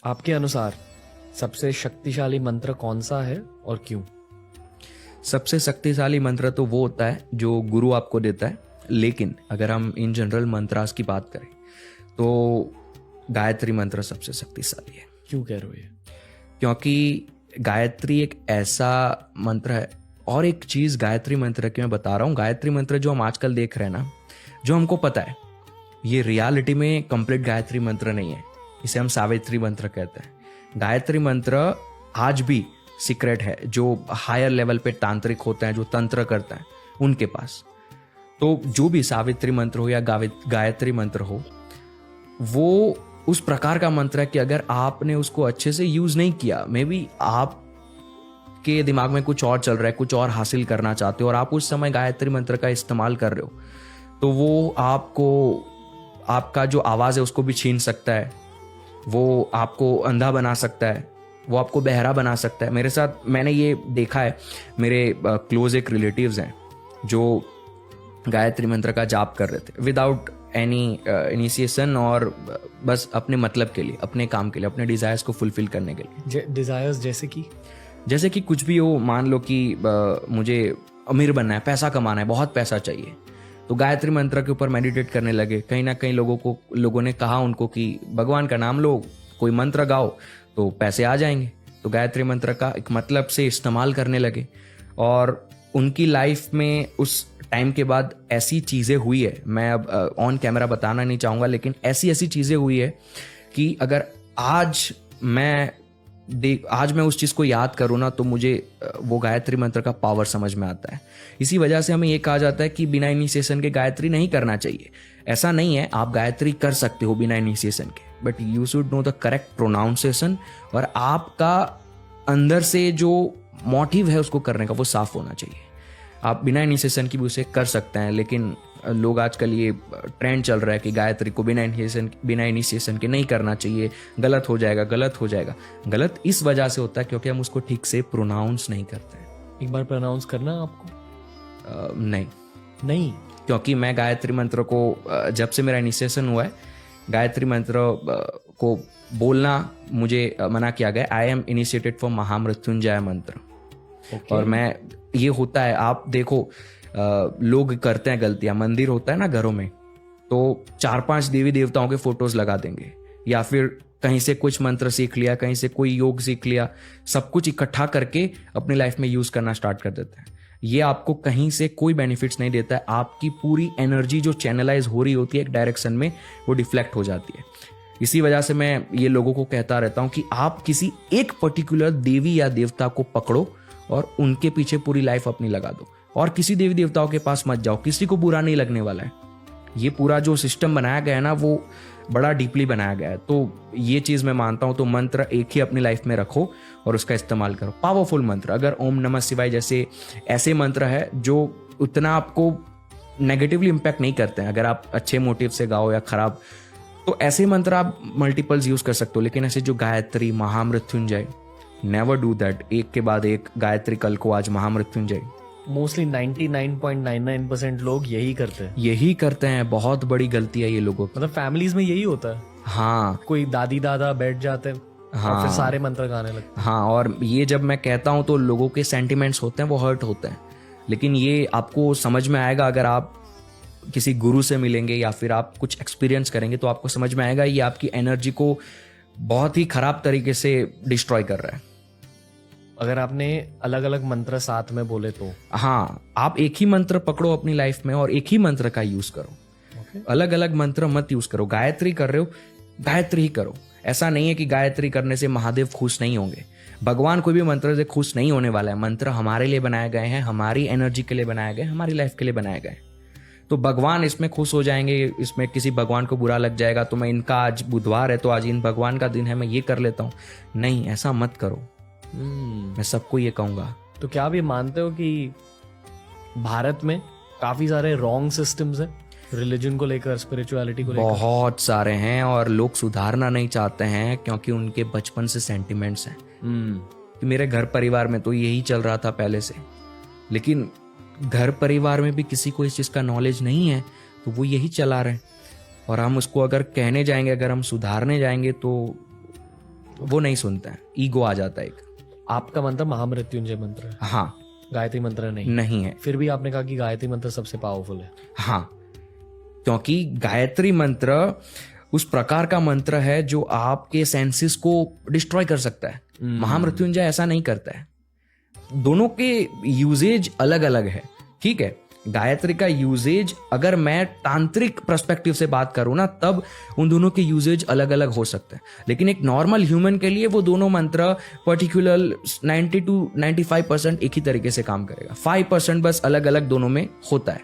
आपके अनुसार सबसे शक्तिशाली मंत्र कौन सा है और क्यों? सबसे शक्तिशाली मंत्र तो वो होता है जो गुरु आपको देता है, लेकिन अगर हम इन जनरल मंत्रास की बात करें तो गायत्री मंत्र सबसे शक्तिशाली है। क्यों कह रहे हो ये? क्योंकि गायत्री एक ऐसा मंत्र है। और एक चीज गायत्री मंत्र की मैं बता रहा हूँ, गायत्री मंत्र जो हम आजकल देख रहे हैं ना, जो हमको पता है, ये रियलिटी में कंप्लीट गायत्री मंत्र नहीं है। इसे हम सावित्री मंत्र कहते हैं। गायत्री मंत्र आज भी सीक्रेट है, जो हायर लेवल पे तांत्रिक होते हैं, जो तंत्र करते हैं, उनके पास। तो जो भी सावित्री मंत्र हो या गायत्री मंत्र हो, वो उस प्रकार का मंत्र है कि अगर आपने उसको अच्छे से यूज नहीं किया, मे बी आप के दिमाग में कुछ और चल रहा है, कुछ और हासिल करना चाहते हो, और आप उस समय गायत्री मंत्र का इस्तेमाल कर रहे हो, तो वो आपको, आपका जो आवाज है उसको भी छीन सकता है, वो आपको अंधा बना सकता है, वो आपको बहरा बना सकता है। मेरे साथ मैंने ये देखा है, मेरे क्लोज एक रिलेटिव्स हैं जो गायत्री मंत्र का जाप कर रहे थे विदाउट एनी इनिशिएशन, और बस अपने मतलब के लिए, अपने काम के लिए, अपने डिजायर्स को फुलफिल करने के लिए। डिजायर्स जैसे कि कुछ भी हो, मान लो कि मुझे अमीर बनना है, पैसा कमाना है, बहुत पैसा चाहिए, तो गायत्री मंत्र के ऊपर मेडिटेट करने लगे। कहीं ना कहीं लोगों ने कहा उनको कि भगवान का नाम लो, कोई मंत्र गाओ तो पैसे आ जाएंगे। तो गायत्री मंत्र का एक मतलब से इस्तेमाल करने लगे, और उनकी लाइफ में उस टाइम के बाद ऐसी चीज़ें हुई है, मैं अब ऑन कैमरा बताना नहीं चाहूँगा, लेकिन ऐसी चीज़ें हुई है कि अगर आज मैं उस चीज़ को याद करूँ ना, तो मुझे वो गायत्री मंत्र का पावर समझ में आता है। इसी वजह से हमें ये कहा जाता है कि बिना इनिशिएशन के गायत्री नहीं करना चाहिए। ऐसा नहीं है, आप गायत्री कर सकते हो बिना इनिशिएशन के, but you should know the correct pronunciation, और आपका अंदर से जो मोटिव है उसको करने का, वो साफ होना चाहिए। आप बिना इनिशिएशन की भी उसे कर सकते हैं, लेकिन लोग आजकल ये ट्रेंड चल रहा है कि गायत्री को बिना इनिशिएशन के नहीं करना चाहिए, गलत हो जाएगा, गलत हो जाएगा। गलत इस वजह से होता है क्योंकि हम उसको ठीक से प्रोनाउंस नहीं करते हैं। एक बार प्रोनाउंस करना आपको? नहीं, क्योंकि मैं गायत्री मंत्र को जब से मेरा इनिशिएशन हुआ है, गायत्री मंत्र को बोलना मुझे मना किया गया। आई एम इनिशिएटेड फॉर महामृत्युंजय मंत्र। और मैं, ये होता है, आप देखो लोग करते हैं गलतियां। मंदिर होता है ना घरों में, तो 4-5 देवी देवताओं के फोटोज लगा देंगे, या फिर कहीं से कुछ मंत्र सीख लिया, कहीं से कोई योग सीख लिया, सब कुछ इकट्ठा करके अपनी लाइफ में यूज करना स्टार्ट कर देते हैं। ये आपको कहीं से कोई बेनिफिट्स नहीं देता है। आपकी पूरी एनर्जी जो चैनलाइज हो रही होती है एक डायरेक्शन में, वो डिफ्लेक्ट हो जाती है। इसी वजह से मैं ये लोगों को कहता रहता हूं कि आप किसी एक पर्टिकुलर देवी या देवता को पकड़ो और उनके पीछे पूरी लाइफ अपनी लगा दो, और किसी देवी देवताओं के पास मत जाओ, किसी को बुरा नहीं लगने वाला है। ये पूरा जो सिस्टम बनाया गया है ना, वो बड़ा डीपली बनाया गया है। तो ये चीज मैं मानता हूं। तो मंत्र एक ही अपनी लाइफ में रखो और उसका इस्तेमाल करो। पावरफुल मंत्र, अगर ओम नमः शिवाय जैसे ऐसे मंत्र है जो उतना आपको नेगेटिवली इंपैक्ट नहीं करते हैं, अगर आप अच्छे मोटिव से गाओ या खराब, तो ऐसे मंत्र आप मल्टीपल्स यूज कर सकते हो। लेकिन ऐसे जो गायत्री, महामृत्युंजय, नेवर डू दैट। एक के बाद एक गायत्री, कल को आज महामृत्युंजय। मोस्टली 99.99% लोग यही करते हैं। बहुत बड़ी गलती है ये लोगों की। मतलब फैमिलीज में यही होता है। हाँ, कोई दादी दादा बैठ जाते हैं, हाँ, और फिर सारे मंत्र गाने लगते हैं। हाँ, और ये जब मैं कहता हूँ तो लोगों के सेंटिमेंट्स होते हैं, वो हर्ट होते हैं। लेकिन ये आपको समझ में आएगा अगर आप किसी गुरु से मिलेंगे या फिर आप कुछ एक्सपीरियंस करेंगे, तो आपको समझ में आएगा ये आपकी एनर्जी को बहुत ही खराब तरीके से डिस्ट्रॉय कर रहा है। अगर आपने अलग अलग मंत्र साथ में बोले तो? हाँ, आप एक ही मंत्र पकड़ो अपनी लाइफ में और एक ही मंत्र का यूज करो। अलग अलग मंत्र मत यूज करो। गायत्री कर रहे हो, गायत्री ही करो। ऐसा नहीं है कि गायत्री करने से महादेव खुश नहीं होंगे। भगवान कोई भी मंत्र से खुश नहीं होने वाला है। मंत्र हमारे लिए बनाए गए हैं, हमारी एनर्जी के लिए बनाए गए, हमारी लाइफ के लिए बनाए गए। तो भगवान इसमें खुश हो जाएंगे। इसमें किसी भगवान को बुरा लग जाएगा तो मैं इनका, आज बुधवार है तो आज इन भगवान का दिन है, मैं ये कर लेता हूँ। नहीं, ऐसा मत करो। मैं सबको ये कहूंगा। तो क्या आप ये मानते हो कि भारत में काफी सारे रॉन्ग सिस्टम्स हैं रिलीजन को लेकर, स्पिरिचुअलिटी को लेकर? बहुत सारे हैं, और लोग सुधारना नहीं चाहते हैं क्योंकि उनके बचपन से सेंटिमेंट्स हैं। कि मेरे घर परिवार में तो यही चल रहा था पहले से, लेकिन घर परिवार में भी किसी को इस चीज का नॉलेज नहीं है, तो वो यही चला रहे हैं। और हम उसको अगर कहने जाएंगे, अगर हम सुधारने जाएंगे, तो वो नहीं सुनते हैं, ईगो आ जाता है एक। आपका मंत्र महामृत्युंजय मंत्र है, हाँ, गायत्री मंत्र नहीं। नहीं है। फिर भी आपने कहा कि गायत्री मंत्र सबसे पावरफुल है। हाँ, क्योंकि गायत्री मंत्र उस प्रकार का मंत्र है जो आपके सेंसेस को डिस्ट्रॉय कर सकता है। महामृत्युंजय ऐसा नहीं करता है। दोनों के यूजेज अलग अलग है, ठीक है। गायत्री का यूजेज अगर मैं तांत्रिक पर्सपेक्टिव से बात करूं ना, तब उन दोनों के यूजेज अलग अलग हो सकते हैं, लेकिन एक नॉर्मल ह्यूमन के लिए वो दोनों मंत्र पर्टिकुलर 90 to 95% एक ही तरीके से काम करेगा। 5% बस अलग अलग दोनों में होता है।